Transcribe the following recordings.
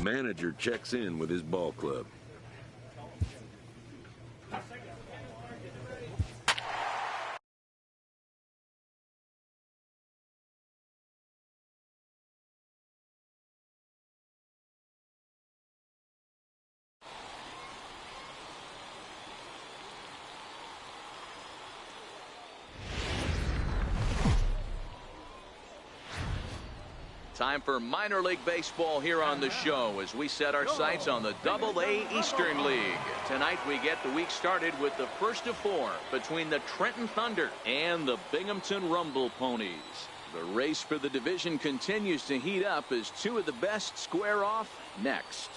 Manager checks in with his ball club. Time for minor league baseball here on the show as we set our sights on the Double-A Eastern League. Tonight we get the week started with the first of 4 between the Trenton Thunder and the Binghamton Rumble Ponies. The race for the division continues to heat up as 2 of the best square off next.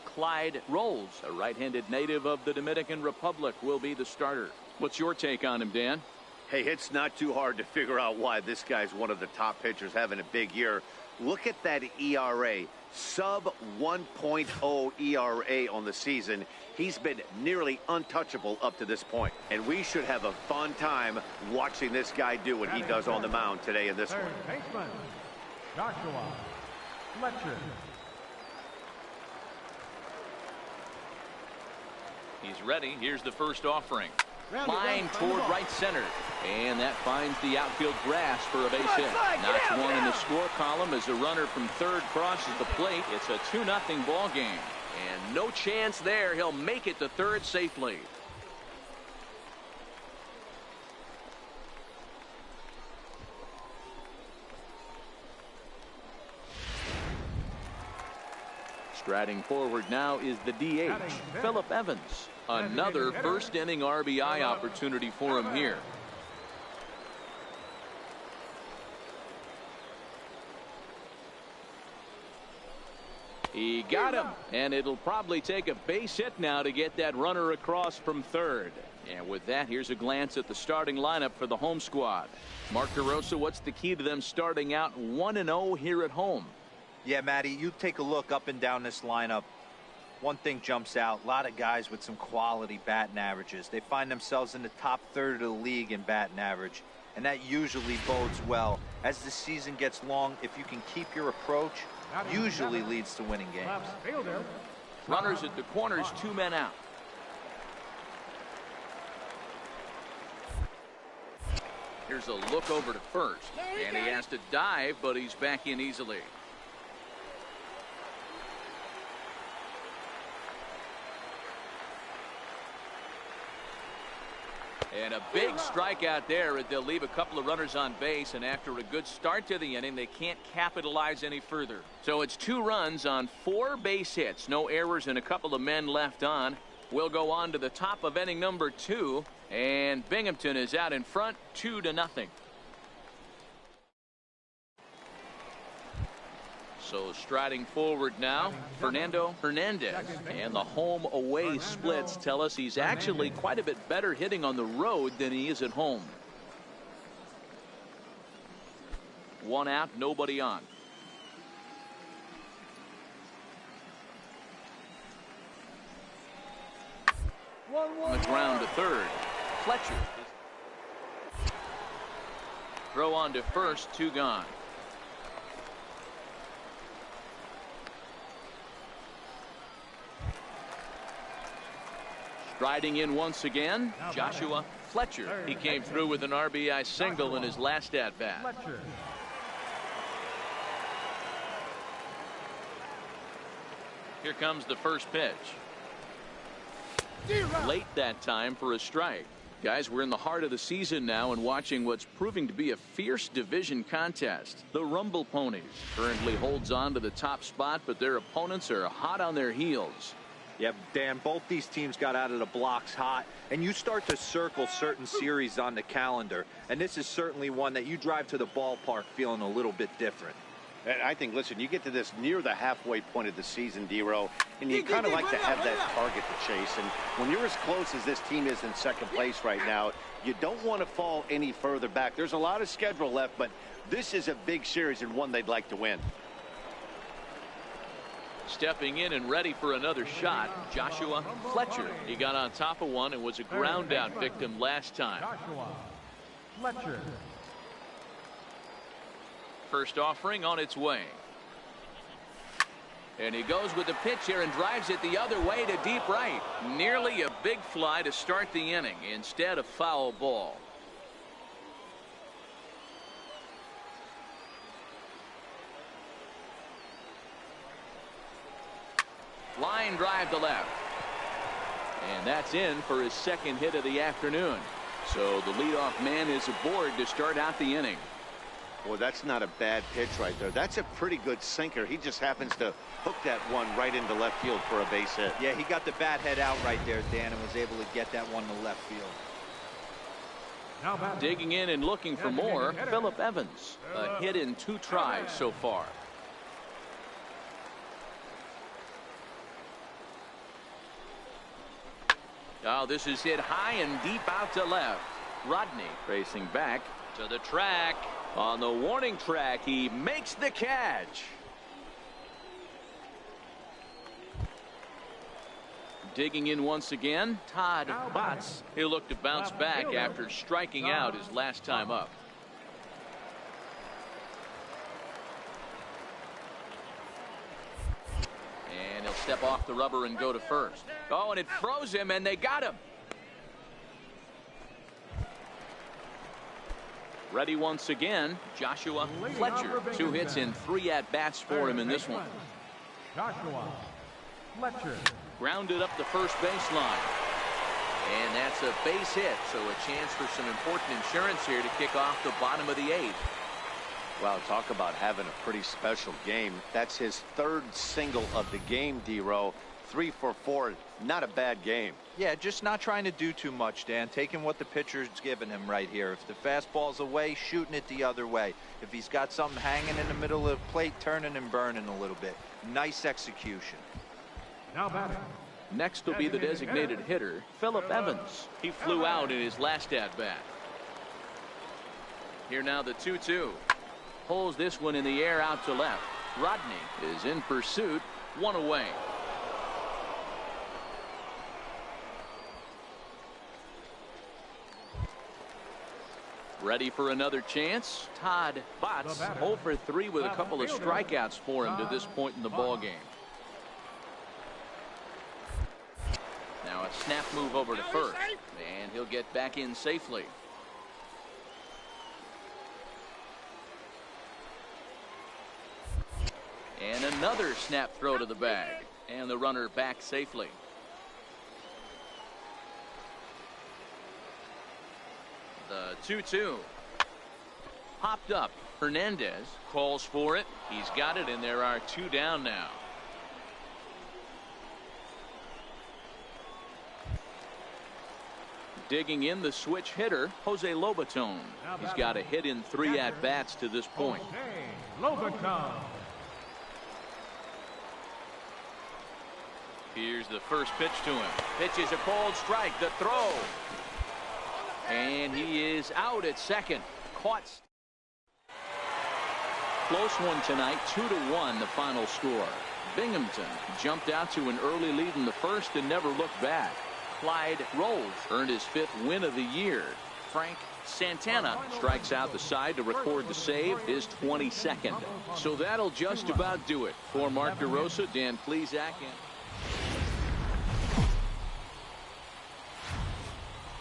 Clyde Rolls, a right-handed native of the Dominican Republic, will be the starter. What's your take on him, Dan? Hey, it's not too hard to figure out why this guy's one of the top pitchers having a big year. Look at that ERA, sub 1.0 ERA on the season. He's been nearly untouchable up to this point. And we should have a fun time watching this guy do what he does on the mound today in this one. Baseman, Joshua Fletcher. He's ready. Here's the first offering. Line toward right center. And that finds the outfield grass for a base hit. Knocks one in the score column as a runner from third crosses the plate. It's a 2-0 ball game. And no chance there. He'll make it to third safely. Striding forward now is the DH, Phillip Evans. Another first inning RBI opportunity for him here. He got him, and it'll probably take a base hit now to get that runner across from third. And with that, here's a glance at the starting lineup for the home squad. Mark DeRosa, what's the key to them starting out 1-0 here at home? Yeah, Matty, you take a look up and down this lineup. One thing jumps out, a lot of guys with some quality batting averages. They find themselves in the top third of the league in batting average, and that usually bodes well. As the season gets long, if you can keep your approach, usually leads to winning games. Runners at the corners, 2 men out. Here's a look over to first, and he has to dive, but he's back in easily. And a big strikeout there. They'll leave a couple of runners on base, and after a good start to the inning, they can't capitalize any further. So it's 2 runs on 4 base hits. No errors and a couple of men left on. We'll go on to the top of inning number 2, and Binghamton is out in front 2-0. So striding forward now, Fernando Hernandez. And the home away splits tell us he's actually quite a bit better hitting on the road than he is at home. 1 out, nobody on. On the ground to third. Fletcher. Throw on to first, 2 gone. Striding in once again, Joshua Fletcher. He came through with an RBI single in his last at-bat. Here comes the first pitch. Late that time for a strike. Guys, we're in the heart of the season now and watching what's proving to be a fierce division contest. The Rumble Ponies currently holds on to the top spot, but their opponents are hot on their heels. Yep, Dan, both these teams got out of the blocks hot, and you start to circle certain series on the calendar, and this is certainly one that you drive to the ballpark feeling a little bit different. And I think, listen, you get to this near the halfway point of the season, D-Row, and you kind of like to have that target to chase. And when you're as close as this team is in second place right now, you don't want to fall any further back. There's a lot of schedule left, but this is a big series and one they'd like to win. Stepping in and ready for another shot, Joshua Fletcher. He got on top of one and was a ground out victim last time. Joshua Fletcher. First offering on its way. And he goes with the pitch here and drives it the other way to deep right. Nearly a big fly to start the inning. Instead, a foul ball. Line drive to left. And that's in for his second hit of the afternoon. So the leadoff man is aboard to start out the inning. Well, that's not a bad pitch right there. That's a pretty good sinker. He just happens to hook that one right into left field for a base hit. Yeah, he got the bat head out right there, Dan, and was able to get that one to left field. Now digging in and looking for more, Phillip Evans. A hit in 2 tries so far. Oh, this is hit high and deep out to left. Rodney racing back to the track. On the warning track, he makes the catch. Digging in once again, Todd Botts. He'll look to bounce back after striking out his last time up. And he'll step off the rubber and go to first. Oh, and it froze him, and they got him. Ready once again, Joshua Fletcher. 2 hits and 3 at-bats for him in this one. Joshua Fletcher. Grounded up the first baseline. And that's a base hit, so a chance for some important insurance here to kick off the bottom of the 8th. Wow, talk about having a pretty special game. That's his 3rd single of the game, D-Row. 3 for 4. Not a bad game. Yeah, just not trying to do too much, Dan. Taking what the pitcher's giving him right here. If the fastball's away, shooting it the other way. If he's got something hanging in the middle of the plate, turning and burning a little bit. Nice execution. Now batting. Next will be the designated hitter, Phillip Evans. He flew out in his last at-bat. Here now the 2-2. Pulls this one in the air out to left. Rodney is in pursuit. 1 away. Ready for another chance. Todd Botts 0 for 3 with a couple of strikeouts for him to this point in the ball game. Now a snap move over to first, and he'll get back in safely. And another snap throw to the bag, and the runner back safely. The 2-2. Popped up. Hernandez calls for it. He's got it, and there are 2 down now. Digging in the switch hitter, Jose Lobaton. He's got a hit in 3 at-bats to this point. Lobaton. Here's the first pitch to him. Pitch is a called strike. The throw. And he is out at second. Caught. Close one tonight. 2-1 the final score. Binghamton jumped out to an early lead in the first and never looked back. Clyde Rolls earned his 5th win of the year. Frank Santana strikes out the side to record the save, his 22nd. So that'll just about do it. For Mark DeRosa, Dan Plesac, and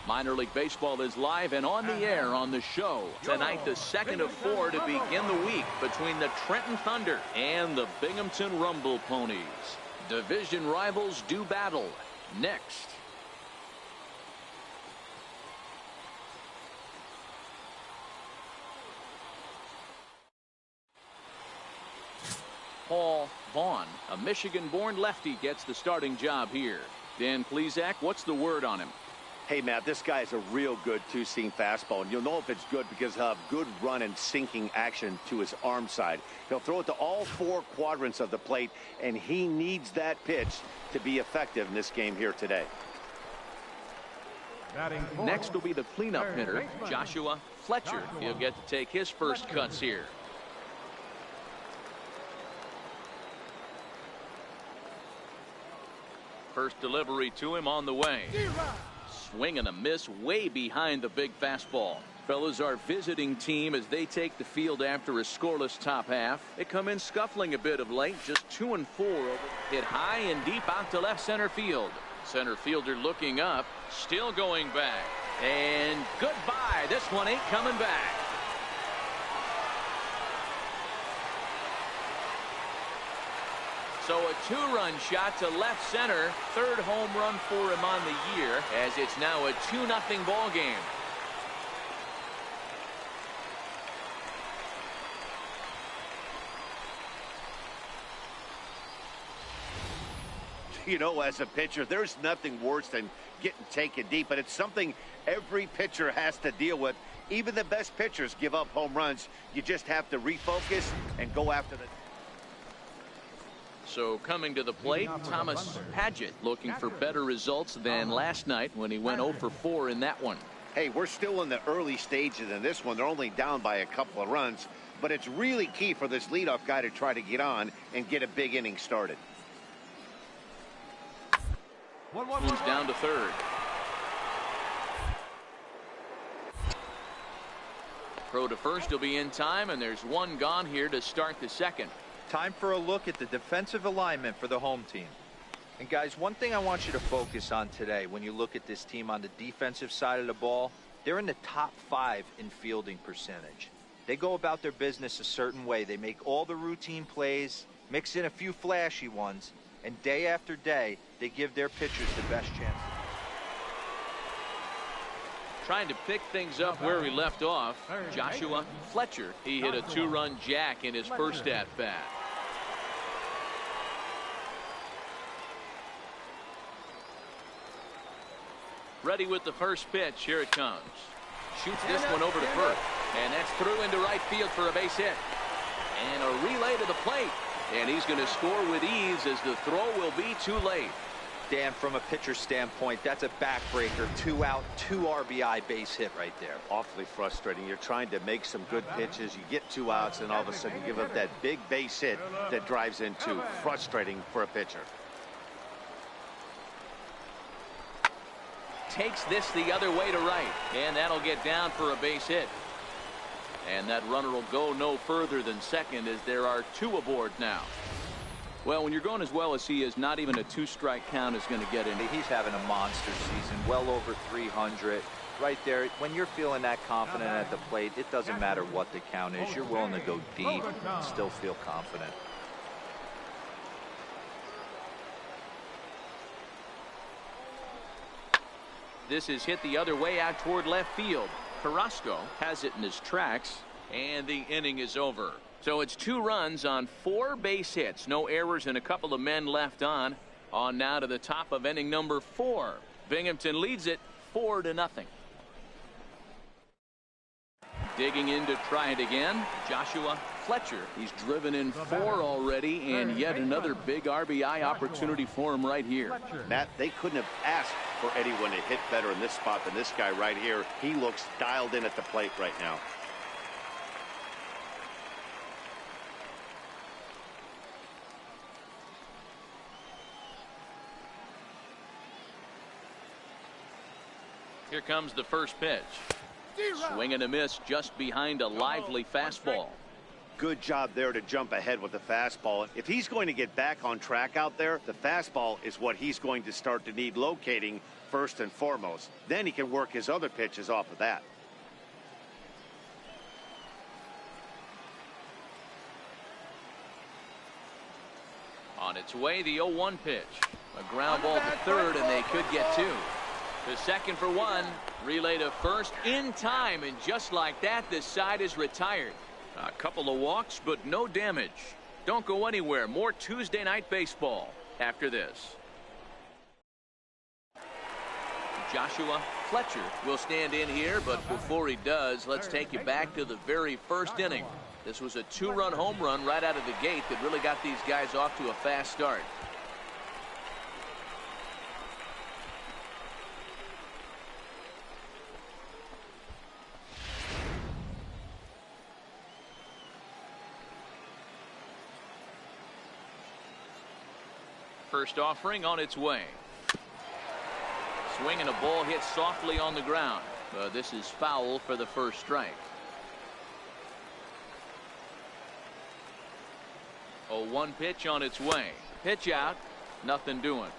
Minor League Baseball is live and on the air on the show. Tonight, the 2nd of 4 to begin the week between the Trenton Thunder and the Binghamton Rumble Ponies. Division rivals do battle. Next. Paul Vaughn, a Michigan-born lefty, gets the starting job here. Dan Plesac, what's the word on him? Hey, Matt, this guy is a real good 2-seam fastball, and you'll know if it's good because he'll have good run and sinking action to his arm side. He'll throw it to all 4 quadrants of the plate, and he needs that pitch to be effective in this game here today. Next will be the cleanup hitter, Joshua Fletcher. He'll get to take his first cuts here. First delivery to him on the way. Swing and a miss way behind the big fastball. Fellas, our visiting team, as they take the field after a scoreless top half, they come in scuffling a bit of late, just 2-4 over. Hit high and deep out to left center field. Center fielder looking up, still going back. And goodbye. This one ain't coming back. So a 2-run shot to left center. Third home run for him on the year, as it's now a 2-0 ball game. You know, as a pitcher, there's nothing worse than getting taken deep, but it's something every pitcher has to deal with. Even the best pitchers give up home runs. You just have to refocus and go after the... So coming to the plate, Thomas Padgett, looking for better results than last night when he went 0 for 4 in that one. Hey, we're still in the early stages in this one. They're only down by a couple of runs, but it's really key for this leadoff guy to try to get on and get a big inning started. Moves down to third. Throw to first will be in time, and there's one gone here to start the second. Time for a look at the defensive alignment for the home team. And guys, one thing I want you to focus on today when you look at this team on the defensive side of the ball, they're in the top 5 in fielding percentage. They go about their business a certain way. They make all the routine plays, mix in a few flashy ones, and day after day, they give their pitchers the best chance. Trying to pick things up where we left off, Joshua Fletcher. He hit a 2-run jack in his first at-bat. Ready with the first pitch. Here it comes. Shoots this one over to first. And that's through into right field for a base hit. And a relay to the plate. And he's going to score with ease as the throw will be too late. Dan, from a pitcher standpoint, that's a backbreaker. 2 out, 2 RBI base hit right there. Awfully frustrating. You're trying to make some good pitches. You get 2 outs, and all of a sudden you give up that big base hit that drives in 2. Frustrating for a pitcher. Takes this the other way to right. And that'll get down for a base hit. And that runner will go no further than second, as there are 2 aboard now. Well, when you're going as well as he is, not even a 2-strike count is going to get in. He's having a monster season, well over 300. Right there, when you're feeling that confident at the plate, it doesn't matter what the count is. You're willing to go deep and still feel confident. This is hit the other way out toward left field. Carrasco has it in his tracks, and the inning is over. So it's 2 runs on 4 base hits. No errors and a couple of men left on. On now to the top of inning number 4. Binghamton leads it 4-0. Digging in to try it again, Joshua Fletcher. He's driven in 4 already, and yet another big RBI opportunity for him right here. Matt, they couldn't have asked for anyone to hit better in this spot than this guy right here. He looks dialed in at the plate right now. Here comes the first pitch. Swing and a miss just behind a lively fastball. Good job there to jump ahead with the fastball. If he's going to get back on track out there, the fastball is what he's going to start to need locating first and foremost. Then he can work his other pitches off of that. On its way, the 0-1 pitch. A ground ball to third, and they could get 2. To second for 1. Relay to first in time, and just like that, this side is retired. A couple of walks, but no damage. Don't go anywhere. More Tuesday night baseball after this. Joshua Fletcher will stand in here, but before he does, let's take you back to the very first inning. This was a 2-run home run right out of the gate that really got these guys off to a fast start. First offering on its way. Swing and a ball hit softly on the ground. This is foul for the first strike. 0-1 pitch on its way. Pitch out. Nothing doing.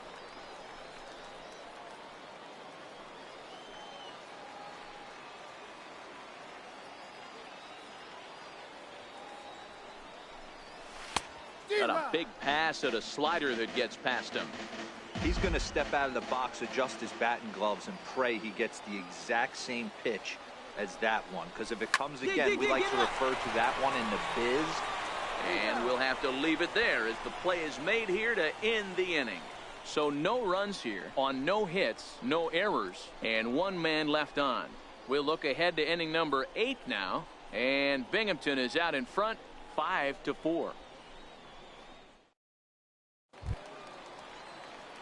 Got a big pass at a slider that gets past him. He's going to step out of the box, adjust his bat and gloves, and pray he gets the exact same pitch as that one. Because if it comes again, we like to refer to that one in the biz. And we'll have to leave it there as the play is made here to end the inning. So no runs here on no hits, no errors, and one man left on. We'll look ahead to inning number 8 now. And Binghamton is out in front 5-4.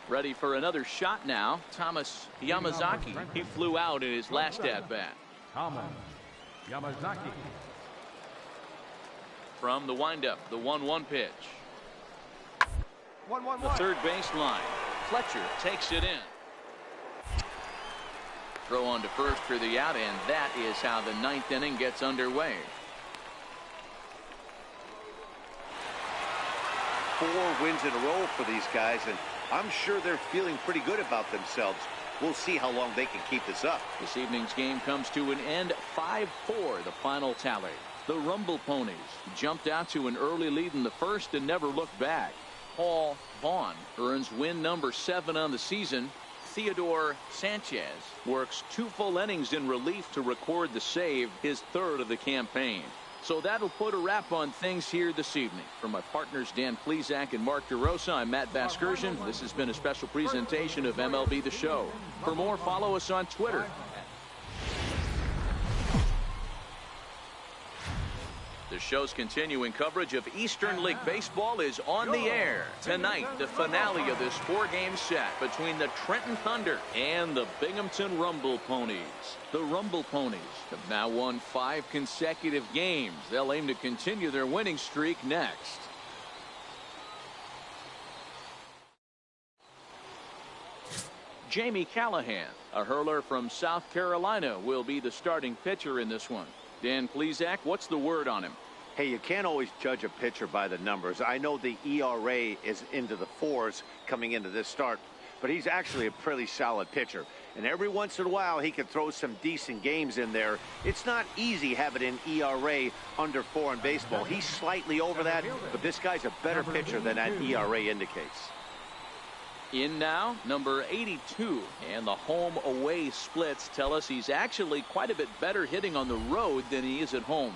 Ready for another shot now. Thomas Yamazaki. He flew out in his last at-bat. Thomas Yamazaki. From the windup, the 1-1 pitch. 1-1. The third base line. Fletcher takes it in. Throw on to first for the out, and that is how the 9th inning gets underway. 4 wins in a row for these guys, and I'm sure they're feeling pretty good about themselves. We'll see how long they can keep this up. This evening's game comes to an end 5-4, the final tally. The Rumble Ponies jumped out to an early lead in the first and never looked back. Paul Vaughn earns win number 7 on the season. Theodore Sanchez works 2 full innings in relief to record the save, his 3rd of the campaign. So that'll put a wrap on things here this evening. For my partners Dan Plesac and Mark DeRosa, I'm Matt Vasgersian. This has been a special presentation of MLB The Show. For more, follow us on Twitter. The show's continuing coverage of Eastern League Baseball is on the air. Tonight, the finale of this 4-game set between the Trenton Thunder and the Binghamton Rumble Ponies. The Rumble Ponies have now won 5 consecutive games. They'll aim to continue their winning streak next. Jamie Callahan, a hurler from South Carolina, will be the starting pitcher in this one. Dan Plesac, what's the word on him? Hey, you can't always judge a pitcher by the numbers. I know the ERA is into the 4s coming into this start, but he's actually a pretty solid pitcher. And every once in a while, he can throw some decent games in there. It's not easy having an ERA under 4 in baseball. He's slightly over that, but this guy's a better pitcher than that ERA indicates. In now, number 82, and the home-away splits tell us he's actually quite a bit better hitting on the road than he is at home.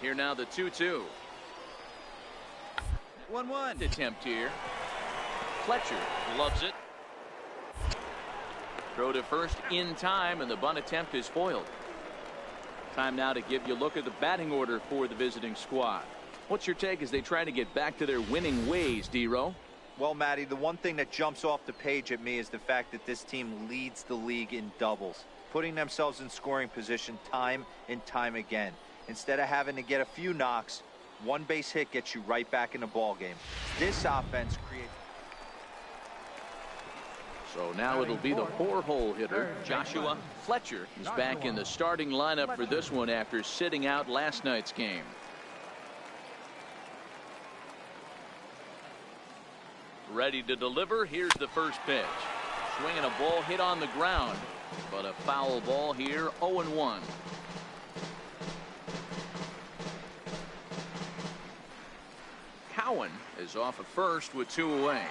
Here now the 2-2. 1-1 attempt here. Fletcher loves it. Throw to first in time, and the bunt attempt is foiled. Time now to give you a look at the batting order for the visiting squad. What's your take as they try to get back to their winning ways, D-Row? Well, Matty, the one thing that jumps off the page at me is the fact that this team leads the league in doubles, putting themselves in scoring position time and time again. Instead of having to get a few knocks, one base hit gets you right back in the ball game. This offense creates. So now it'll be the 4-hole hitter, Joshua Fletcher. He's back in the starting lineup for this one after sitting out last night's game. Ready to deliver. Here's the first pitch. Swinging a ball hit on the ground, but a foul ball here. 0-1. Cowan is off at first with 2 away.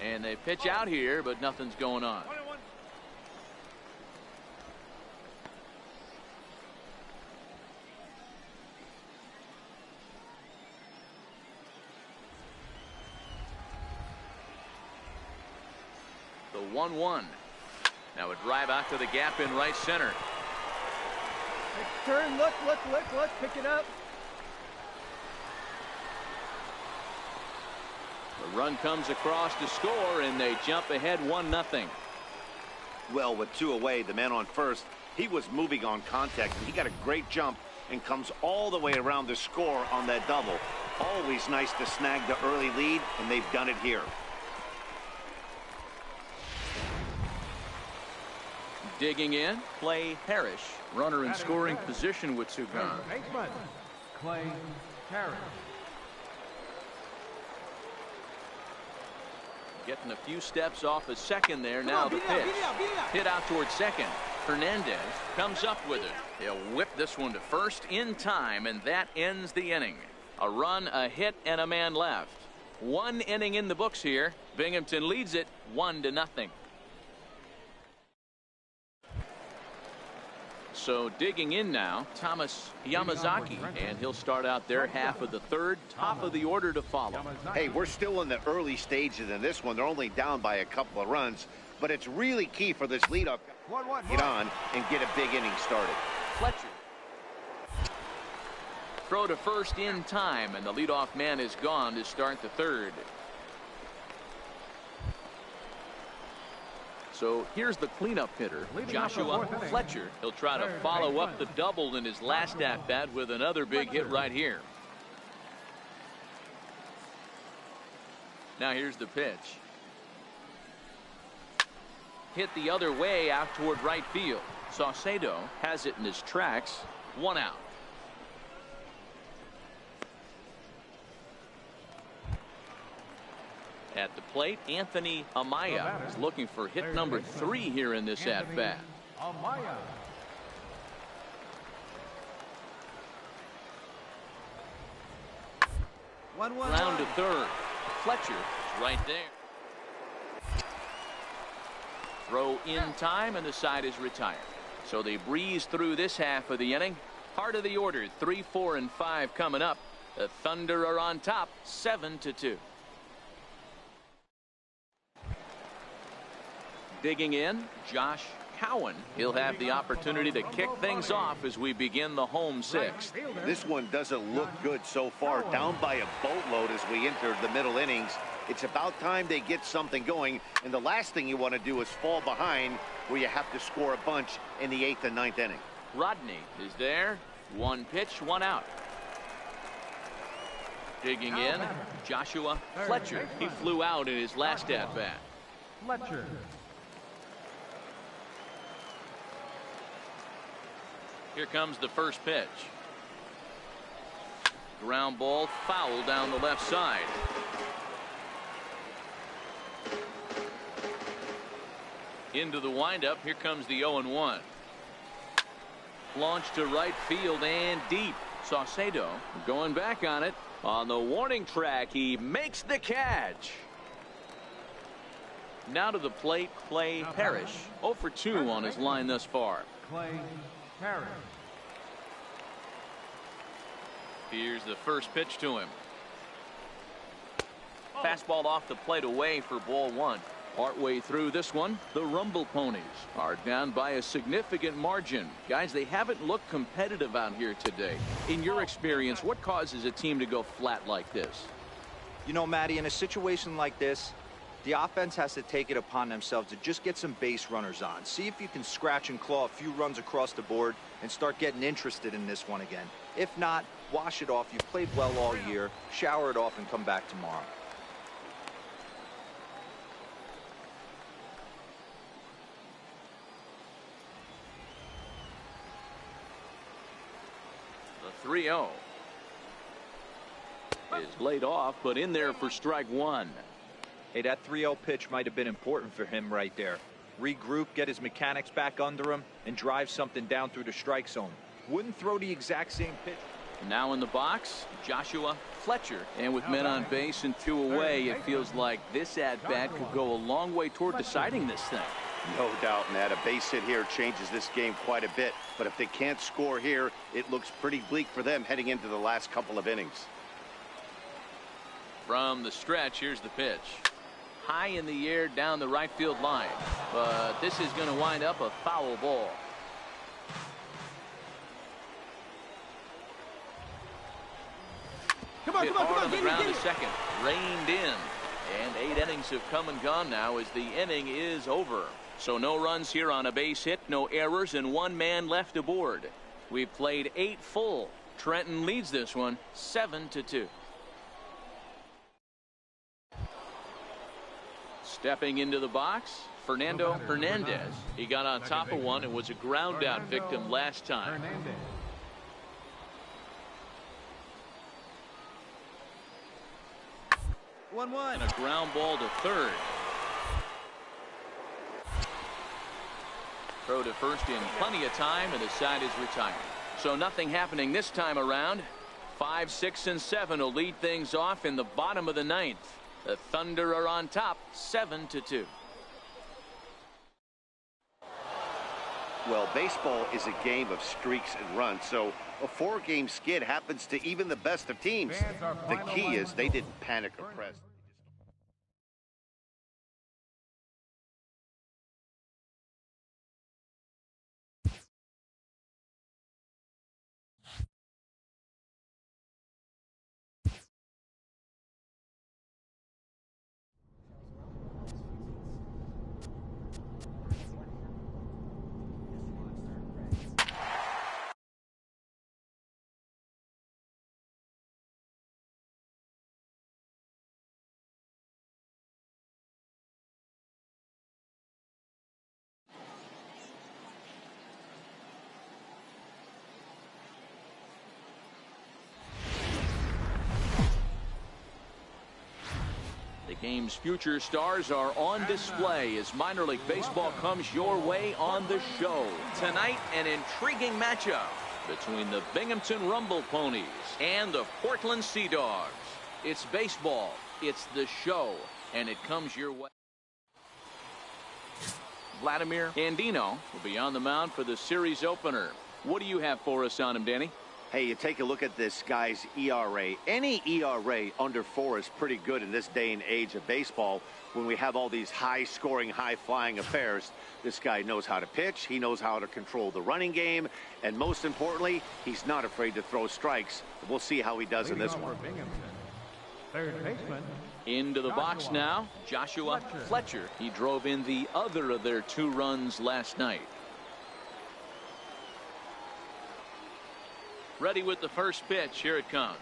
And they pitch out here, but nothing's going on. The 1-1. Now a drive out to the gap in right center. Turn, look, pick it up. The run comes across to score, and they jump ahead 1-0. Well, with 2 away, the man on first, he was moving on contact. He got a great jump and comes all the way around to score on that double. Always nice to snag the early lead, and they've done it here. Digging in, Clay Parrish. Runner in scoring position with two gone. Baseman, Clay Parrish. Getting a few steps off a second there. Now the pitch. Hit out towards second. Hernandez comes up with it. He'll whip this one to first in time, and that ends the inning. A run, a hit, and a man left. One inning in the books here. Binghamton leads it 1-0. So digging in now, Thomas Yamazaki, and he'll start out their half of the third. Top of the order to follow. Hey, we're still in the early stages in this one. They're only down by a couple of runs, but it's really key for this leadoff to get on and get a big inning started. Fletcher. Throw to first in time, and the leadoff man is gone to start the third. So here's the cleanup hitter, Joshua Fletcher. He'll try to follow up the double in his last at-bat with another big hit right here. Now here's the pitch. Hit the other way out toward right field. Saucedo has it in his tracks. 1 out. At the plate, Anthony Amaya is looking for hit number 3 here in this at-bat. Round to third. Fletcher is right there. Throw in time, and the side is retired. So they breeze through this half of the inning. Heart of the order, 3, 4, and 5 coming up. The Thunder are on top, 7-2. Digging in, Josh Cowan. He'll have the opportunity to kick things off as we begin the home sixth. This one doesn't look good so far. Down by a boatload as we enter the middle innings. It's about time they get something going, and the last thing you want to do is fall behind where you have to score a bunch in the 8th and 9th inning. Rodney is there. 1 pitch, 1 out. Digging in, Joshua Fletcher. He flew out in his last at-bat. Fletcher. Here comes the first pitch. Ground ball, foul down the left side. Into the windup. Here comes the 0-1. Launch to right field and deep. Saucedo going back on it. On the warning track, he makes the catch. Now to the plate, Clay Parrish. 0 for 2 on his line thus far. Clay Parrish. Here's the first pitch to him. Fastball off the plate away for ball 1. Partway through this one, the Rumble Ponies are down by a significant margin. Guys, they haven't looked competitive out here today. In your experience, what causes a team to go flat like this? You know, Matty, in a situation like this, the offense has to take it upon themselves to just get some base runners on. See if you can scratch and claw a few runs across the board and start getting interested in this one again. If not, wash it off. You've played well all year. Shower it off and come back tomorrow. The 3-0 is laid off, but in there for strike 1. Hey, that 3-0 pitch might have been important for him right there. Regroup, get his mechanics back under him, and drive something down through the strike zone. Wouldn't throw the exact same pitch. Now in the box, Joshua Fletcher. And with men on base and 2 away, it feels like this at-bat could go a long way toward deciding this thing. No doubt, Matt. A base hit here changes this game quite a bit. But if they can't score here, it looks pretty bleak for them heading into the last couple of innings. From the stretch, here's the pitch. High in the air down the right field line. But this is going to wind up a foul ball. Hit hard on the ground to second. Reined in. And 8 innings have come and gone now as the inning is over. So no runs here on a base hit, no errors, and 1 man left aboard. We've played 8 full. Trenton leads this one 7-2. Stepping into the box, Fernando Hernandez. He got on top of one and was a ground out victim last time. Hernandez. And a ground ball to third. Throw to first in plenty of time, and the side is retired. So nothing happening this time around. 5, 6, and 7 will lead things off in the bottom of the ninth. The Thunder are on top, 7-2. Well, baseball is a game of streaks and runs, so a 4-game skid happens to even the best of teams. The key is they didn't panic or press. The game's future stars are on display as minor league baseball comes your way on the show. Tonight, an intriguing matchup between the Binghamton Rumble Ponies and the Portland Sea Dogs. It's baseball, it's the show, and it comes your way. Vladimir Andino will be on the mound for the series opener. What do you have for us on him, Danny? Hey, you take a look at this guy's ERA. Any ERA under 4 is pretty good in this day and age of baseball when we have all these high-scoring, high-flying affairs. This guy knows how to pitch. He knows how to control the running game. And most importantly, he's not afraid to throw strikes. We'll see how he does in this one. Third baseman. Into the box now, Joshua Fletcher. He drove in the other of their 2 runs last night. Ready with the first pitch. Here it comes.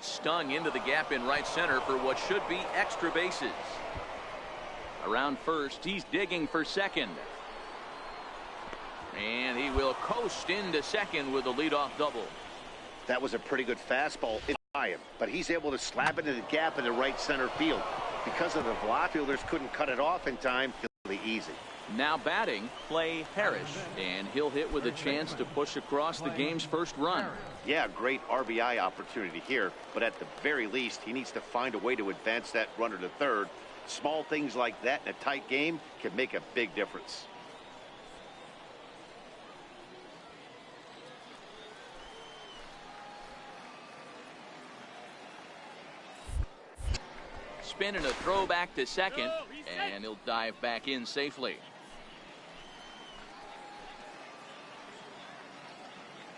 Stung into the gap in right center for what should be extra bases. Around first, he's digging for second. And he will coast into second with a leadoff double. That was a pretty good fastball by him, but he's able to slap it in the gap in the right center field. Because of the velocity, fielders couldn't cut it off in time. Really easy. Now batting, Clay Harris, and he'll hit with a chance to push across the game's first run. Yeah, great RBI opportunity here, but at the very least, he needs to find a way to advance that runner to third. Small things like that in a tight game can make a big difference. Spin and a throw back to second, and he'll dive back in safely.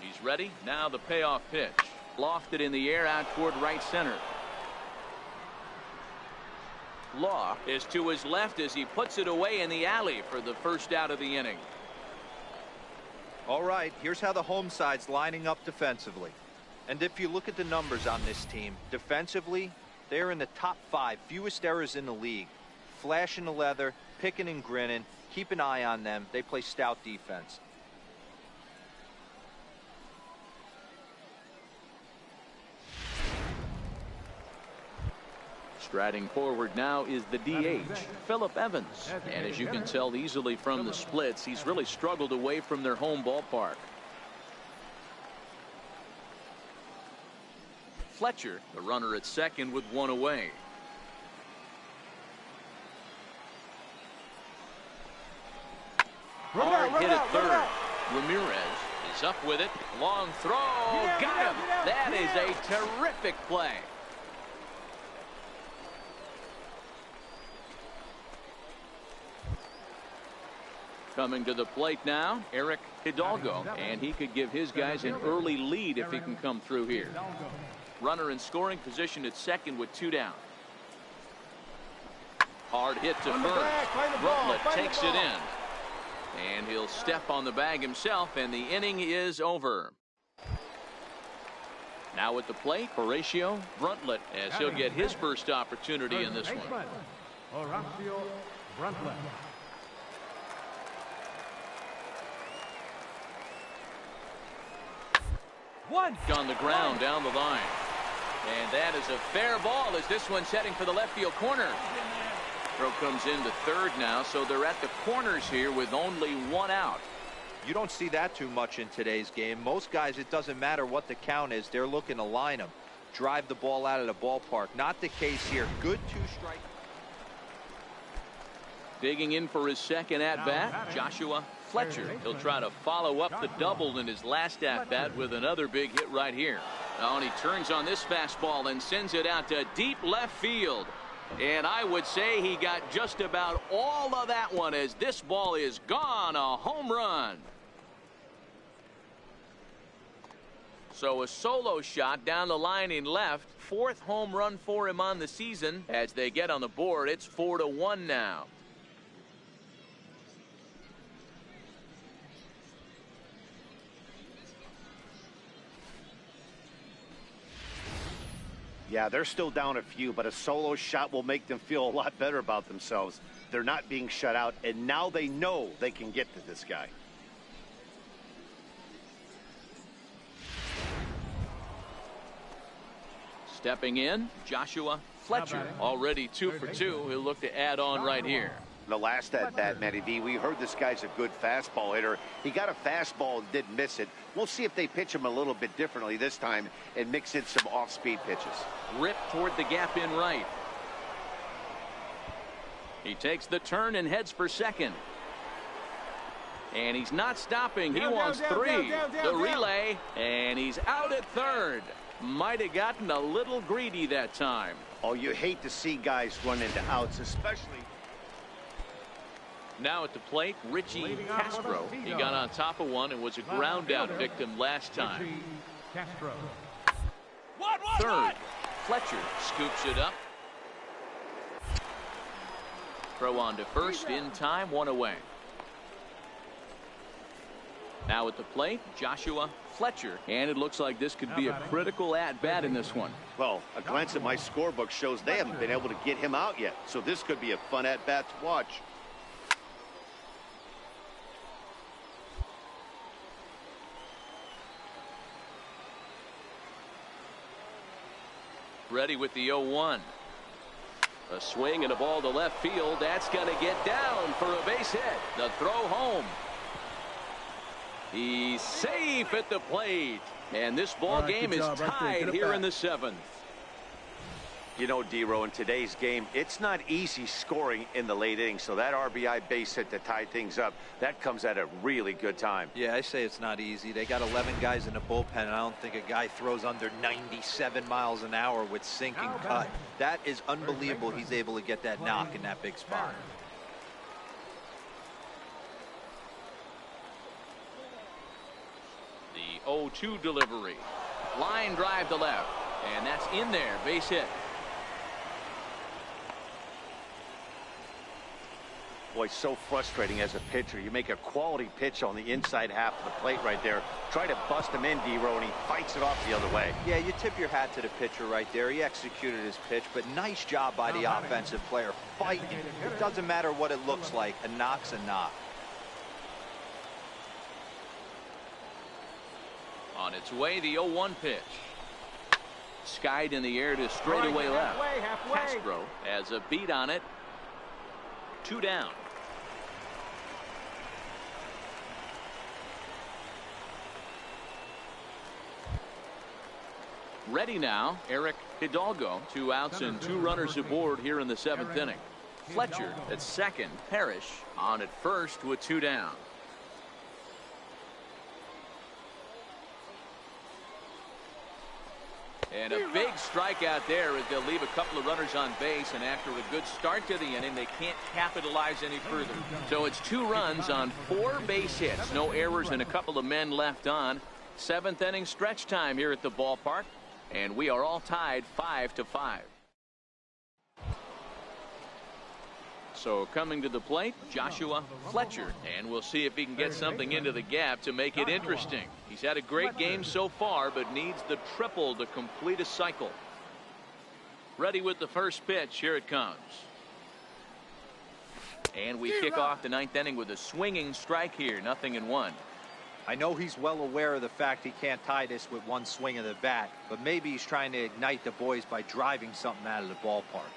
He's ready. Now the payoff pitch. Lofted in the air out toward right center. Law is to his left as he puts it away in the alley for the first out of the inning. All right, here's how the home side's lining up defensively. And if you look at the numbers on this team, defensively, they're in the top 5 fewest errors in the league. Flashing the leather, picking and grinning. Keep an eye on them. They play stout defense. Striding forward now is the DH, Phillip Evans. And as you can tell easily from the splits, he's really struggled away from their home ballpark. Fletcher, the runner at second with 1 away. Hard hit at third. Ramirez is up with it. Long throw. Got him. That is a terrific play. Coming to the plate now, Eric Hidalgo, and he could give his guys an early lead if he can come through here. Runner in scoring position at second with 2 down. Hard hit to first. Rutledge takes it in. And he'll step on the bag himself, and the inning is over. Now at the plate, Horatio Bruntlett, as he'll get his first opportunity in this one. Horatio Bruntlett. 1. On the ground down the line. And that is a fair ball as this one's heading for the left field corner. Throw comes into third now, so they're at the corners here with only one out. You don't see that too much in today's game. Most guys, it doesn't matter what the count is. They're looking to line them, drive the ball out of the ballpark. Not the case here. Good 2-strike. Digging in for his second at-bat, Joshua Fletcher. He'll try to follow up the double in his last at-bat with another big hit right here. Oh, and he turns on this fastball and sends it out to deep left field. And I would say he got just about all of that one as this ball is gone. A home run. So a solo shot down the line in left. 4th home run for him on the season. As they get on the board, it's 4-1 now. Yeah, they're still down a few, but a solo shot will make them feel a lot better about themselves. They're not being shut out, and now they know they can get to this guy. Stepping in, Joshua Fletcher. Already 2 for 2. He'll look to add on right here. The last at-bat, Matty V, we heard this guy's a good fastball hitter. He got a fastball and didn't miss it. We'll see if they pitch him a little bit differently this time and mix in some off-speed pitches. Rip toward the gap in right. He takes the turn and heads for second. And he's not stopping. He wants 3. The relay, and he's out at third. Might have gotten a little greedy that time. Oh, you hate to see guys run into outs, especially... Now at the plate, Richie Castro. He got on top of one and was a ground out victim last time. Third, Fletcher scoops it up. Throw on to first in time, 1 away. Now at the plate, Joshua Fletcher. And it looks like this could be a critical at-bat in this one. Well, a glance at my scorebook shows they haven't been able to get him out yet. So this could be a fun at-bat to watch. Ready with the 0-1. A swing and a ball to left field. That's going to get down for a base hit. The throw home. He's safe at the plate. And this ball game is tied here in the 7th. You know, D-Row, in today's game, it's not easy scoring in the late innings. So that RBI base hit to tie things up, that comes at a really good time. Yeah, I say it's not easy. They got 11 guys in the bullpen, and I don't think a guy throws under 97 miles an hour with sinking cut. That is unbelievable. He's able to get that knock in that big spot. The 0-2 delivery. Line drive to left. And that's in there. Base hit. Boy, so frustrating as a pitcher. You make a quality pitch on the inside half of the plate right there. Try to bust him in, D-Row, and he fights it off the other way. Yeah, you tip your hat to the pitcher right there. He executed his pitch, but nice job by the offensive player fighting. It doesn't matter what it looks like. A knock's a knock. On its way, the 0-1 pitch. Skied in the air to straightaway left. Castro has a beat on it. 2 down. Ready now, Eric Hidalgo. 2 outs and 2 runners aboard here in the 7th inning. Fletcher at second. Parrish on at first with 2 down. And a big strikeout there as they'll leave a couple of runners on base, and after a good start to the inning, they can't capitalize any further. So it's 2 runs on 4 base hits. No errors and a couple of men left on. 7th inning stretch time here at the ballpark, and we are all tied 5-5. So coming to the plate, Joshua Fletcher, and we'll see if he can get something into the gap to make it interesting. He's had a great game so far, but needs the triple to complete a cycle. Ready with the first pitch. Here it comes. And we kick off the 9th inning with a swinging strike here. 0-1. I know he's well aware of the fact he can't tie this with one swing of the bat, but maybe he's trying to ignite the boys by driving something out of the ballpark.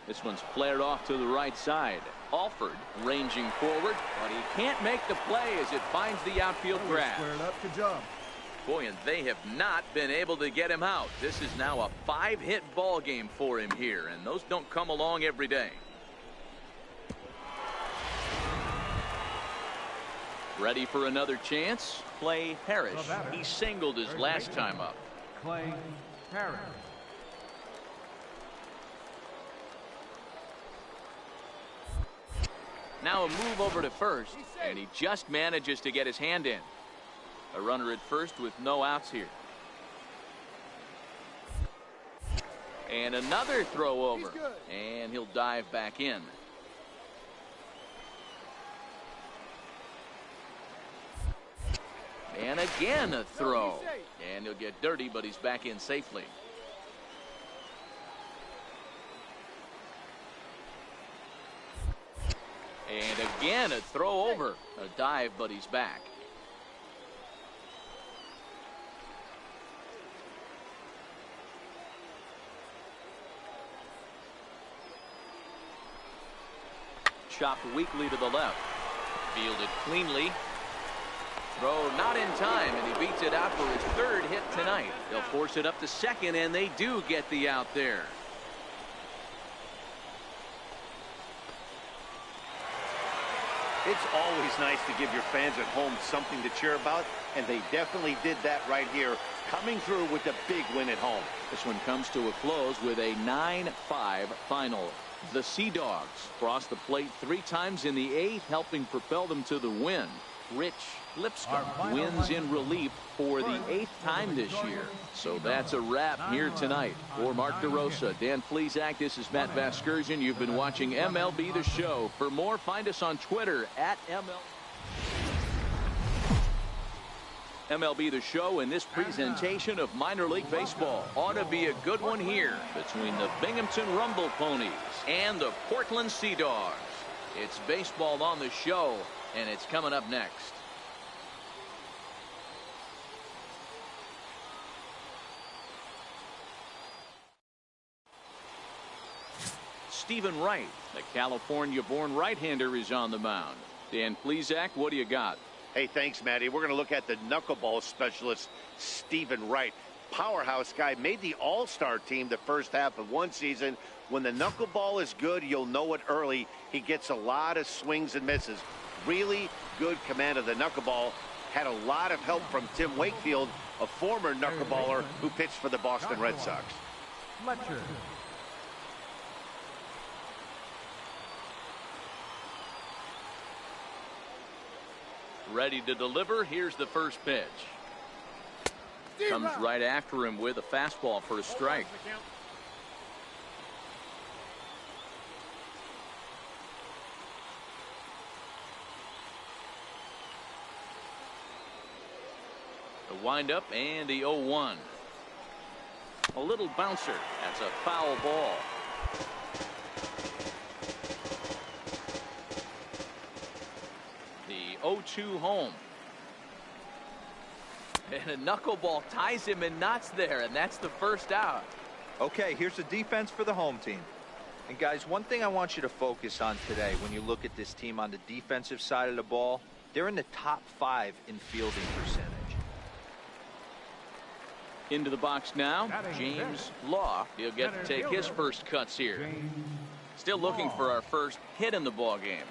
This one's flared off to the right side. Alford ranging forward, but he can't make the play as it finds the outfield grab. Squared up. Good job. Boy, and they have not been able to get him out. This is now a 5-hit ball game for him here, and those don't come along every day. Ready for another chance? Clay Harris. He singled his last time up. Clay Harris. Now a move over to first, and he just manages to get his hand in. A runner at first with no outs here. And another throw over, and he'll dive back in. And again a throw, and he'll get dirty, but he's back in safely. And again a throw over, a dive, but he's back. Chopped weakly to the left. Fielded cleanly. Throw not in time, and he beats it out for his third hit tonight. They'll force it up to second, and they do get the out there. It's always nice to give your fans at home something to cheer about, and they definitely did that right here, coming through with a big win at home. This one comes to a close with a 9-5 final. The Sea Dogs crossed the plate 3 times in the 8th, helping propel them to the win. Rich Lipscomb wins in relief for the 8th time this year. So that's a wrap here tonight. For Mark DeRosa, Dan Plesac, this is Matt Vasgersian. You've been watching MLB The Show. For more, find us on Twitter at MLB The Show, in this presentation of minor league baseball. Ought to be a good one here between the Binghamton Rumble Ponies and the Portland Sea Dogs. It's baseball on the show, and it's coming up next. Stephen Wright, the California-born right-hander, is on the mound. Dan Plesac, what do you got? Hey, thanks, Matty. We're going to look at the knuckleball specialist, Stephen Wright. Powerhouse guy, made the all-star team the first half of one season. When the knuckleball is good, you'll know it early. He gets a lot of swings and misses. Really good command of the knuckleball. Had a lot of help from Tim Wakefield, a former knuckleballer who pitched for the Boston Red Sox. Fletcher. Ready to deliver. Here's the first pitch. Comes right after him with a fastball for a strike. The windup and the 0-1. A little bouncer. That's a foul ball. The 0-2 home. And a knuckleball ties him in knots there, and that's the first out. Okay, here's the defense for the home team. And guys, one thing I want you to focus on today when you look at this team on the defensive side of the ball, they're in the top 5 in fielding percentage. Into the box now, James Law. He'll get to take his first cuts here. Still looking for our first hit in the ball game.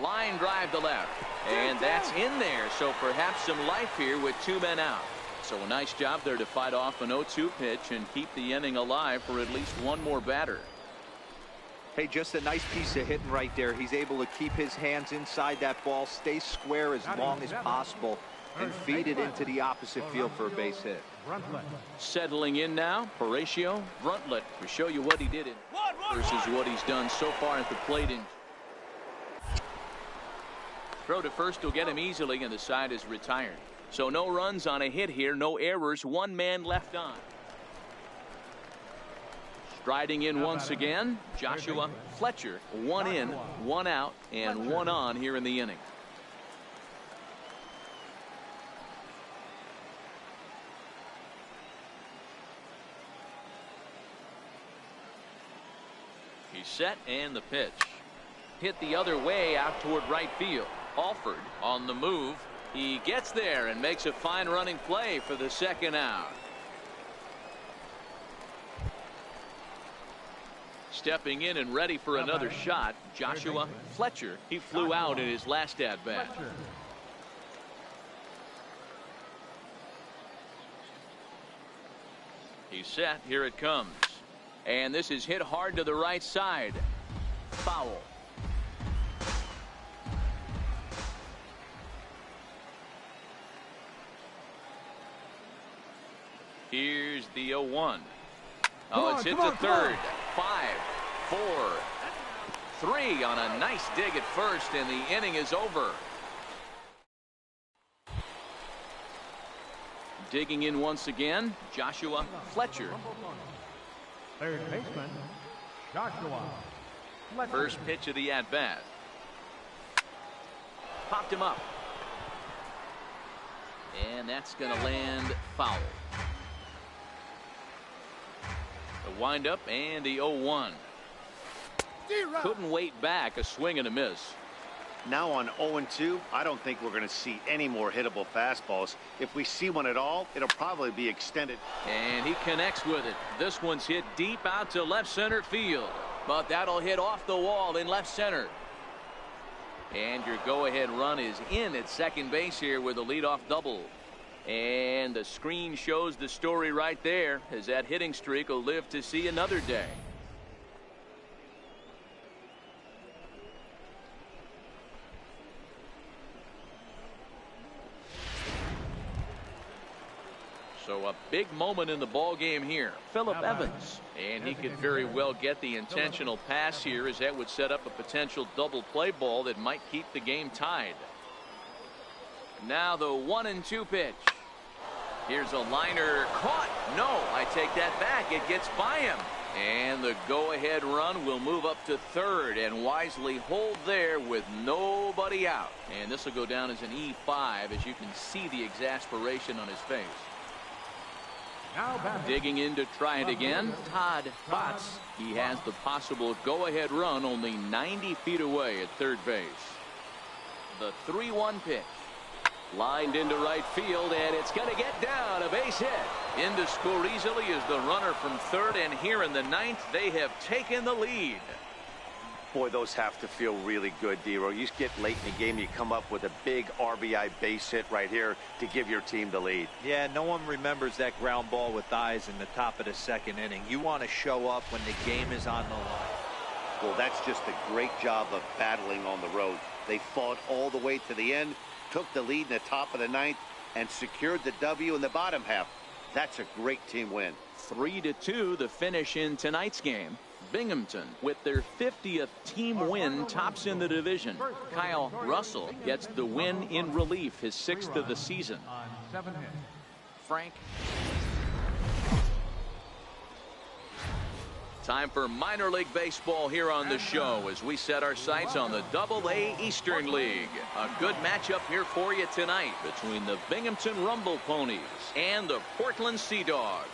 Line drive to left, and that's in there, so perhaps some life here with 2 men out. So a nice job there to fight off an 0-2 pitch and keep the inning alive for at least one more batter. Hey, just a nice piece of hitting right there. He's able to keep his hands inside that ball, stay square as long as possible, and feed it into the opposite field for a base hit. Settling in now, Horatio Bruntlett, to show you what he did versus what he's done so far at the plate. Throw to first will get him easily, and the side is retired. So no runs on a hit here, no errors, 1 man left on. Striding in once again, Joshua Fletcher. 1 in, 1 out, and 1 on here in the inning. He's set, and the pitch. Hit the other way out toward right field. Alford on the move. He gets there and makes a fine running play for the second out. Stepping in and ready for another shot, Joshua Fletcher. He flew out in his last at-bat. He's set. Here it comes. And this is hit hard to the right side. Foul. Here's the 0-1. Oh, it's hit to third. 5, 4, 3 on a nice dig at first, and the inning is over. Digging in once again, Joshua Fletcher. Third baseman, Joshua Fletcher. First pitch of the at-bat. Popped him up. And that's going to land foul. The windup and the 0-1. Couldn't wait back. A swing and a miss. Now on 0-2, I don't think we're going to see any more hittable fastballs. If we see one at all, it'll probably be extended. And he connects with it. This one's hit deep out to left center field. But that'll hit off the wall in left center. And your go-ahead run is in at second base here with a leadoff double. And the screen shows the story right there, as that hitting streak will live to see another day. So a big moment in the ball game here. Phillip Evans, and he could very well get the intentional pass here, as that would set up a potential double play ball that might keep the game tied. Now the 1-2 pitch. Here's a liner caught. No, I take that back. It gets by him. And the go-ahead run will move up to third and wisely hold there with nobody out. And this will go down as an E5, as you can see the exasperation on his face. Digging in to try it again, Todd Botts. He has the possible go-ahead run only 90 feet away at third base. The 3-1 pitch. Lined into right field, and it's going to get down. A base hit. In to score easily is the runner from third, and here in the ninth, they have taken the lead. Boy, those have to feel really good, D-Row. You get late in the game, you come up with a big RBI base hit right here to give your team the lead. Yeah, no one remembers that ground ball with eyes in the top of the second inning. You want to show up when the game is on the line. Well, that's just a great job of battling on the road. They fought all the way to the end, took the lead in the top of the ninth, and secured the W in the bottom half. That's a great team win. 3-2 the finish in tonight's game. Binghamton, with their 50th team win, tops in the division. Kyle Russell gets the win in relief, his 6th of the season. Frank. Time for minor league baseball here on the show as we set our sights on the Double-A Eastern League. A good matchup here for you tonight between the Binghamton Rumble Ponies and the Portland Sea Dogs.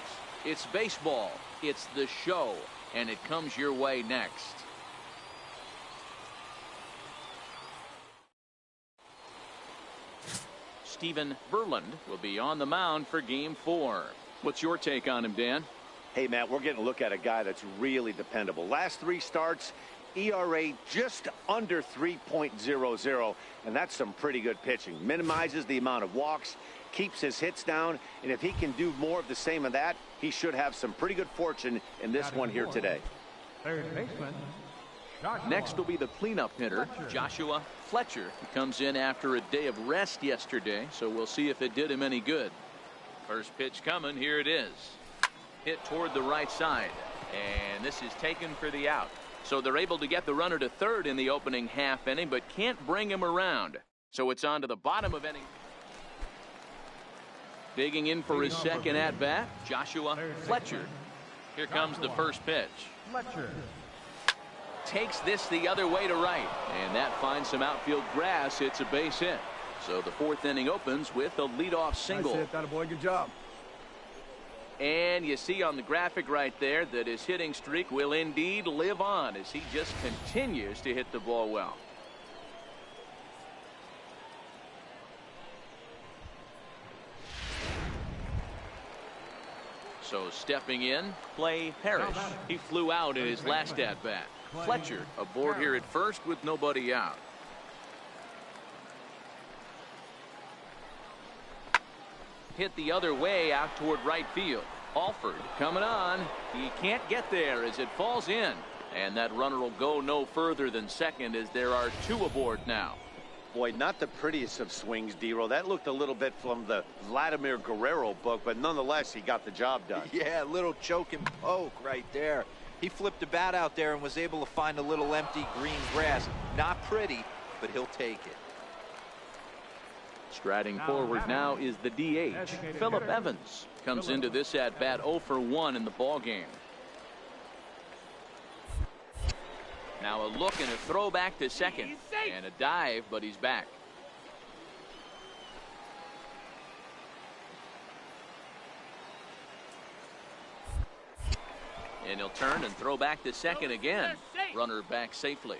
It's baseball, it's the show, and it comes your way next. Steven Berland will be on the mound for Game 4. What's your take on him, Dan? Hey, Matt, we're getting a look at a guy that's really dependable. Last 3 starts, ERA just under 3.00, and that's some pretty good pitching. Minimizes the amount of walks, keeps his hits down, and if he can do more of the same of that, he should have some pretty good fortune in this one here today. Third baseman, Next will be the cleanup hitter, Joshua Fletcher. He comes in after a day of rest yesterday, so we'll see if it did him any good. First pitch coming, here it is. Hit toward the right side, and this is taken for the out. So they're able to get the runner to third in the opening half inning, but can't bring him around. So it's on to the bottom of inning. Digging in for his second at bat, Joshua Fletcher. Here comes the first pitch. Fletcher. Takes this the other way to right, and that finds some outfield grass. It's a base hit. So the fourth inning opens with a leadoff single. Nice hit, that boy. Good job. And you see on the graphic right there that his hitting streak will indeed live on as he just continues to hit the ball well. So stepping in, Clay Parrish. He flew out in his last at-bat. Fletcher aboard here at first with nobody out. Hit the other way out toward right field. Alford coming on. He can't get there as it falls in. And that runner will go no further than second as there are two aboard now. Boy, not the prettiest of swings, D-Roll. That looked a little bit from the Vladimir Guerrero book, but nonetheless, he got the job done. Yeah, a little choke and poke right there. He flipped the bat out there and was able to find a little empty green grass. Not pretty, but he'll take it. Striding forward now is the DH. Phillip Evans comes into this at-bat 0 for 1 in the ballgame. Now a look and a throw back to second. And a dive, but he's back. And he'll turn and throw back to second again. Runner back safely.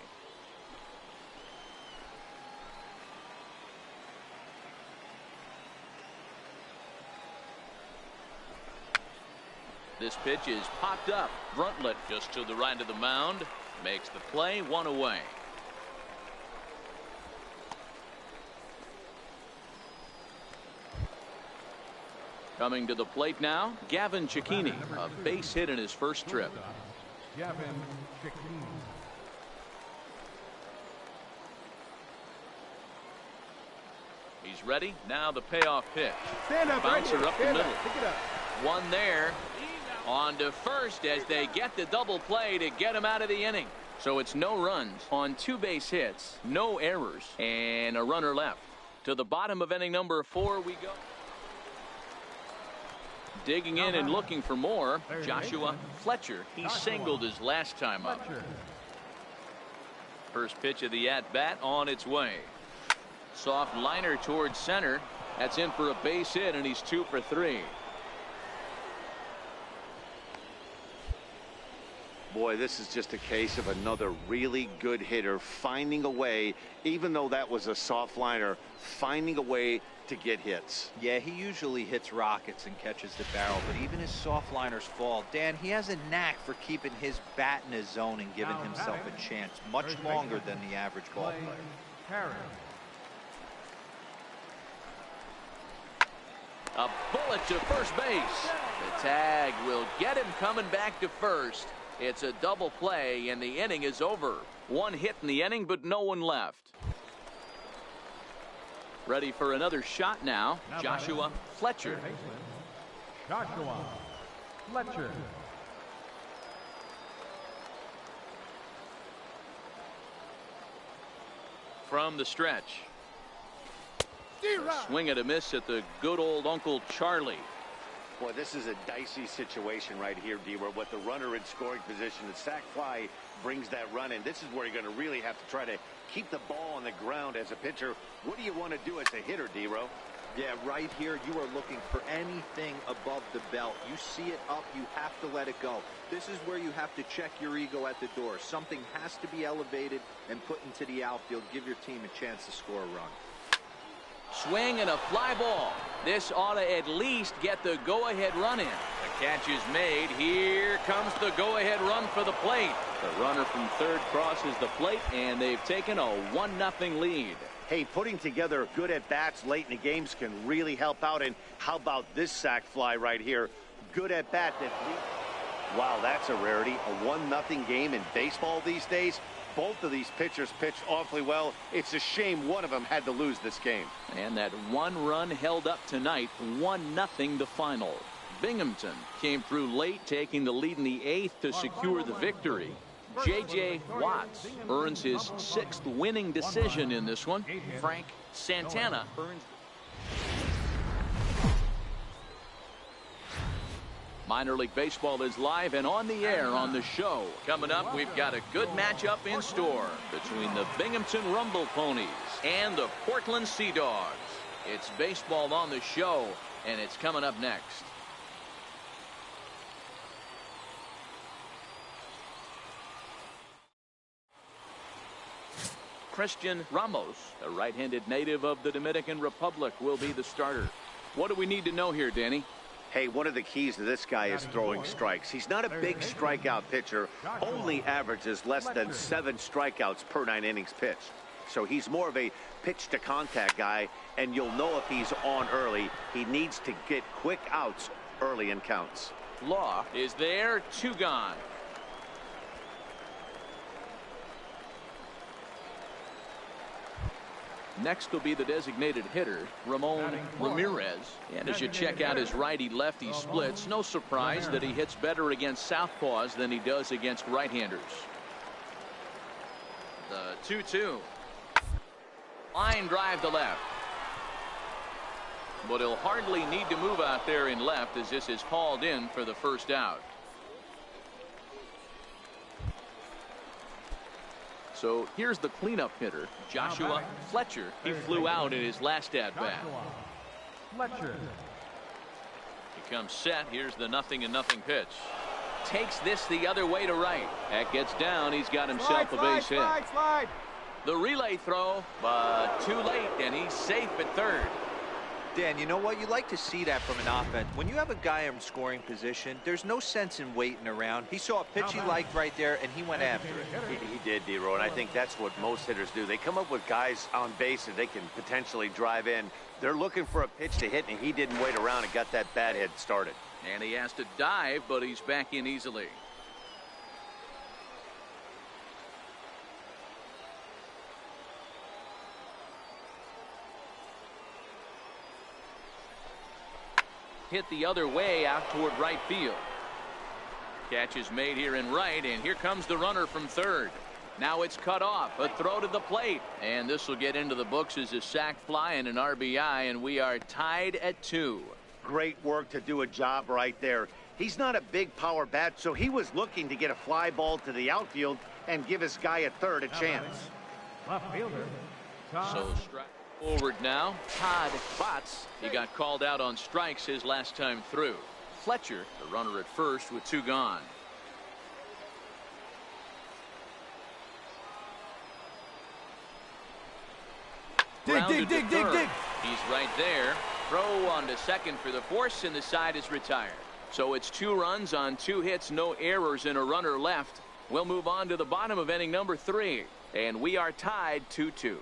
This pitch is popped up. Bruntlett just to the right of the mound. Makes the play, one away. Coming to the plate now, Gavin Cecchini, a base hit in his first trip. Gavin Cecchini. He's ready. Now the payoff pitch. Stand up, right Bouncer here. up the Stand middle. up. Pick it up. One there. On to first as they get the double play to get him out of the inning. So it's no runs on 2 base hits, no errors, and a runner left. To the bottom of inning number 4 we go. Digging in and looking for more, Joshua Fletcher. He singled his last time up. First pitch of the at-bat on its way. Soft liner towards center. That's in for a base hit, and he's 2 for 3. Boy, this is just a case of another really good hitter finding a way, even though that was a soft liner, finding a way to get hits. Yeah, he usually hits rockets and catches the barrel, but even his soft liners fall. Dan, he has a knack for keeping his bat in his zone and giving himself a chance much longer than the average ball player. A bullet to first base. The tag will get him coming back to first. It's a double play, and the inning is over. 1 hit in the inning, but no one left. Ready for another shot now, Joshua Fletcher. Joshua Fletcher. From the stretch. A swing and a miss at the good old Uncle Charlie. Boy, this is a dicey situation right here, D-Roll, with the runner in scoring position. The sac fly brings that run in. This is where you're going to really have to try to keep the ball on the ground as a pitcher. What do you want to do as a hitter, D-Roll? Yeah, right here, you are looking for anything above the belt. You see it up, you have to let it go. This is where you have to check your ego at the door. Something has to be elevated and put into the outfield. Give your team a chance to score a run. Swing and a fly ball. This ought to at least get the go-ahead run in. The catch is made. Here comes the go-ahead run for the plate. The runner from third crosses the plate, and they've taken a 1-0 lead. Hey, putting together good at-bats late in the games can really help out. And how about this sac fly right here? Good at-bat that leads. Wow, that's a rarity. A 1-0 game in baseball these days. Both of these pitchers pitched awfully well. It's a shame one of them had to lose this game. And that 1 run held up tonight, 1-0 the final. Binghamton came through late, taking the lead in the 8th to secure the victory. J.J. Watts earns his 6th winning decision in this one. Frank Santana earns. Minor League Baseball is live and on the air on the show. Coming up, we've got a good matchup in store between the Binghamton Rumble Ponies and the Portland Sea Dogs. It's baseball on the show, and it's coming up next. Christian Ramos, a right-handed native of the Dominican Republic, will be the starter. What do we need to know here, Danny? Hey, one of the keys to this guy is throwing strikes. He's not a big strikeout pitcher, only averages less than 7 strikeouts per 9 innings pitched. So he's more of a pitch-to-contact guy, and you'll know if he's on early. He needs to get quick outs early in counts. Law is there, 2 gone. Next will be the designated hitter, Ramon Ramirez. And as you check out his righty-lefty splits, no surprise that he hits better against southpaws than he does against right-handers. The 2-2. Line drive to left. But he'll hardly need to move out there in left as this is hauled in for the first out. So here's the cleanup hitter, Joshua Fletcher. He flew out in his last at-bat. Fletcher. He comes set. Here's the 0-0 pitch. Takes this the other way to right. That gets down. He's got himself a base hit. Slide. The relay throw, but too late, and he's safe at third. Dan, you know what? You like to see that from an offense. When you have a guy in scoring position, there's no sense in waiting around. He saw a pitch he liked right there, and he went after it. He did, D-Row, and I think that's what most hitters do. They come up with guys on base that they can potentially drive in. They're looking for a pitch to hit, and he didn't wait around and got that bat hit started. And he has to dive, but he's back in easily. Hit the other way out toward right field. Catch is made here in right, and here comes the runner from third. Now it's cut off. A throw to the plate, and this will get into the books as a sac fly and an RBI, and we are tied at 2. Great work to do a job right there. He's not a big power bat, so he was looking to get a fly ball to the outfield and give his guy at third a chance. Left fielder. So strike forward now. Todd Botts. He got called out on strikes his last time through. Fletcher, the runner at first with 2 gone. Dig. He's right there. Throw on to second for the force, and the side is retired. So it's 2 runs on 2 hits, no errors, and a runner left. We'll move on to the bottom of inning number 3, and we are tied 2-2.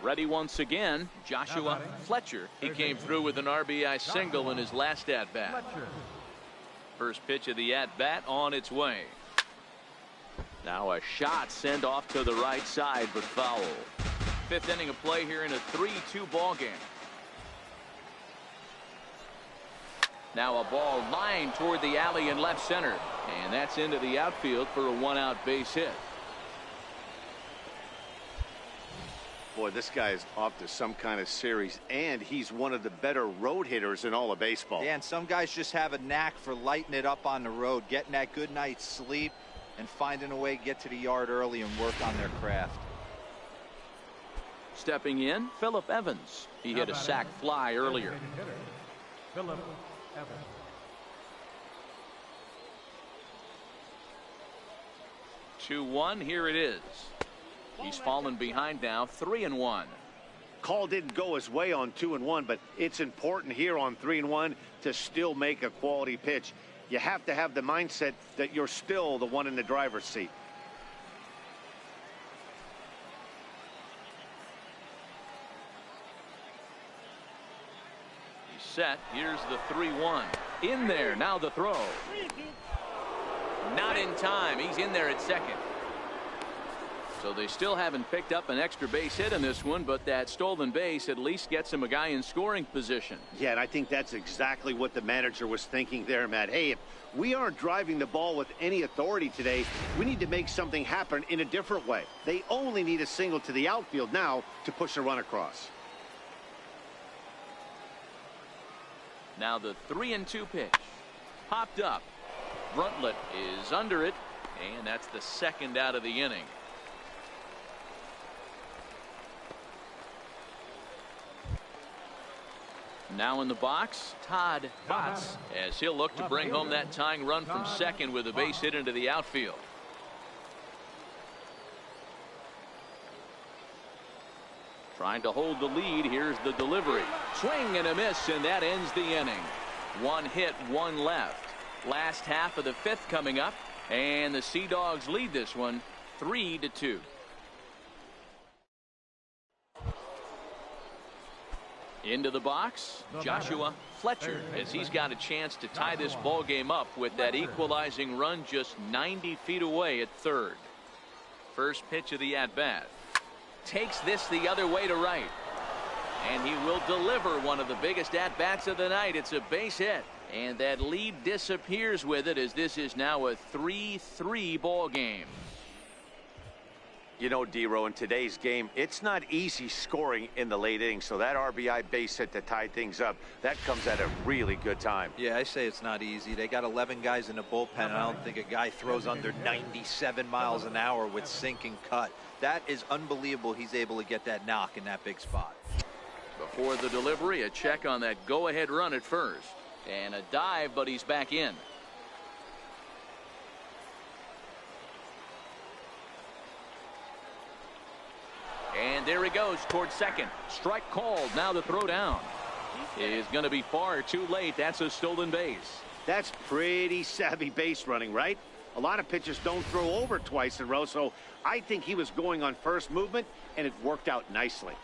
Ready once again, Joshua Fletcher. He came through with an RBI single in his last at-bat. First pitch of the at-bat on its way. Now a shot sent off to the right side, but foul. 5th inning of play here in a 3-2 ball game. Now a ball lined toward the alley in left center, and that's into the outfield for a 1-out base hit. Boy, this guy is off to some kind of series, and he's one of the better road hitters in all of baseball. Yeah, and some guys just have a knack for lighting it up on the road, getting that good night's sleep, and finding a way to get to the yard early and work on their craft. Stepping in, Phillip Evans. He hit a sac fly earlier. Phillip Evans. Two-1, here it is. He's fallen behind now, 3-1. Call didn't go his way on 2-1, but it's important here on 3-1 to still make a quality pitch. You have to have the mindset that you're still the one in the driver's seat. He's set. Here's the 3-1. In there. Now the throw. Not in time. He's in there at second. So they still haven't picked up an extra base hit in this one, but that stolen base at least gets him a guy in scoring position. Yeah, and I think that's exactly what the manager was thinking there, Matt. Hey, if we aren't driving the ball with any authority today, we need to make something happen in a different way. They only need a single to the outfield now to push a run across. Now the 3-2 pitch. Popped up. Bruntlett is under it, and that's the second out of the inning. Now in the box, Todd Botts, as he'll look to bring home that tying run from second with a base hit into the outfield. Trying to hold the lead. Here's the delivery. Swing and a miss, and that ends the inning. One hit, one left. Last half of the fifth coming up, and the Sea Dogs lead this one 3-2. Into the box, Joshua Fletcher, as he's got a chance to tie this ball game up with that equalizing run just 90 feet away at third. First pitch of the at-bat. Takes this the other way to right. And he will deliver one of the biggest at-bats of the night. It's a base hit. And that lead disappears with it, as this is now a 3-3 ball game. You know, D-Row, in today's game, it's not easy scoring in the late innings, so that RBI base hit to tie things up, that comes at a really good time. Yeah, I say it's not easy. They got 11 guys in the bullpen, and I don't think a guy throws under 97 miles an hour with sink and cut. That is unbelievable. He's able to get that knock in that big spot. Before the delivery, a check on that go-ahead run at first. And a dive, but he's back in. And there he goes towards second. Strike called. Now the throw down is going to be far too late. That's a stolen base. That's pretty savvy base running, right? A lot of pitchers don't throw over twice in a row, so I think he was going on first movement, and it worked out nicely.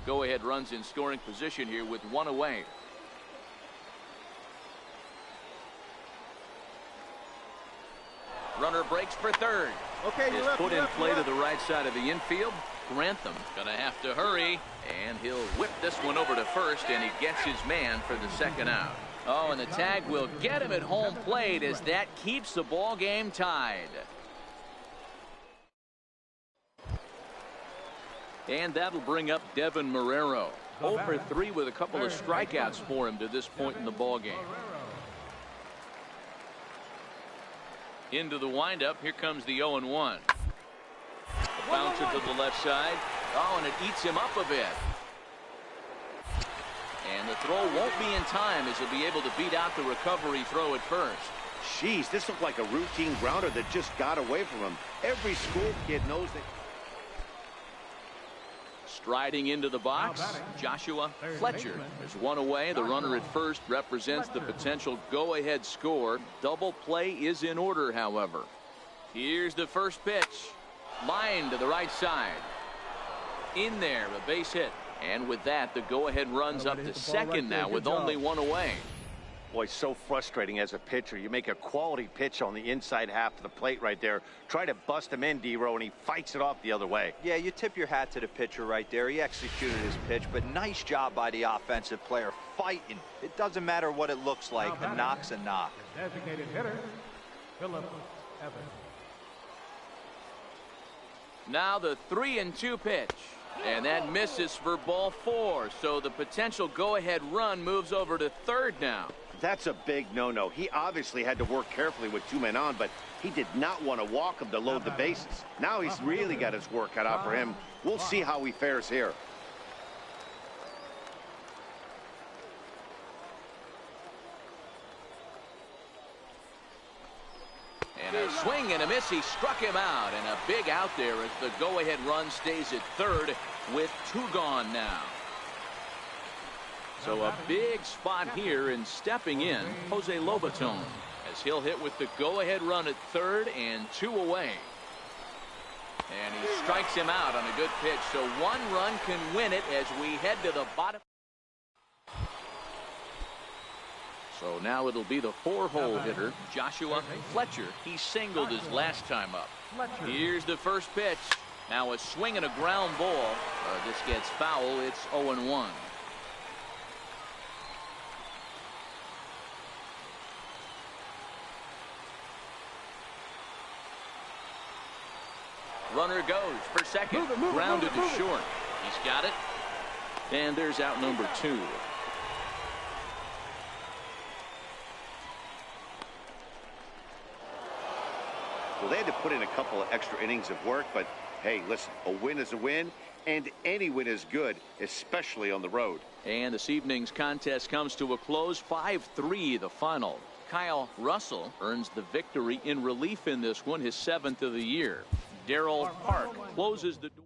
Go-ahead runs in scoring position here with one away. Runner breaks for third. Okay, is put in play to the right side of the infield. Grantham gonna have to hurry, and he'll whip this one over to first, and he gets his man for the second out. Oh, and the tag will get him at home plate, as that keeps the ball game tied. And that'll bring up Devin Marrero. 0 for 3 with a couple of strikeouts for him to this point in the ball game. Into the windup. Here comes the 0-1. Bounce it to the left side. Oh, and it eats him up a bit. And the throw won't be in time, as he'll be able to beat out the recovery throw at first. Jeez, this looked like a routine grounder that just got away from him. Every school kid knows that. Striding into the box, Joshua Fletcher. There's one away. The runner at first represents the potential go-ahead score. Double play is in order, however. Here's the first pitch. Line to the right side. In there, a base hit. And with that, the go-ahead runs up to second now with only one away. Boy, so frustrating as a pitcher. You make a quality pitch on the inside half of the plate right there. Try to bust him in, D-Row, and he fights it off the other way. Yeah, you tip your hat to the pitcher right there. He executed his pitch, but nice job by the offensive player fighting. It doesn't matter what it looks like. A knock's a knock. Designated hitter, LF Joshua. Now the 3-2 pitch. And that misses for ball 4. So the potential go-ahead run moves over to third now. That's a big no-no. He obviously had to work carefully with 2 men on, but he did not want to walk him to load the bases. Now he's really got his work cut out for him. We'll see how he fares here. And a swing and a miss. He struck him out, and a big out there as the go-ahead run stays at third with 2 gone now. So a big spot here, and stepping in, Jose Lobaton, as he'll hit with the go-ahead run at third and 2 away. And he strikes him out on a good pitch, so 1 run can win it as we head to the bottom. So now it'll be the 4-hole hitter, Joshua Fletcher. He singled his last time up. Here's the first pitch. Now a swing and a ground ball. This gets foul. It's 0-1. Runner goes for second. Grounded to short. He's got it. And there's out number 2. Well, they had to put in a couple of extra innings of work, but hey, listen, a win is a win, and any win is good, especially on the road. And this evening's contest comes to a close, 5-3 the final. Kyle Russell earns the victory in relief in this one, his 7th of the year. Darryl Park closes the door.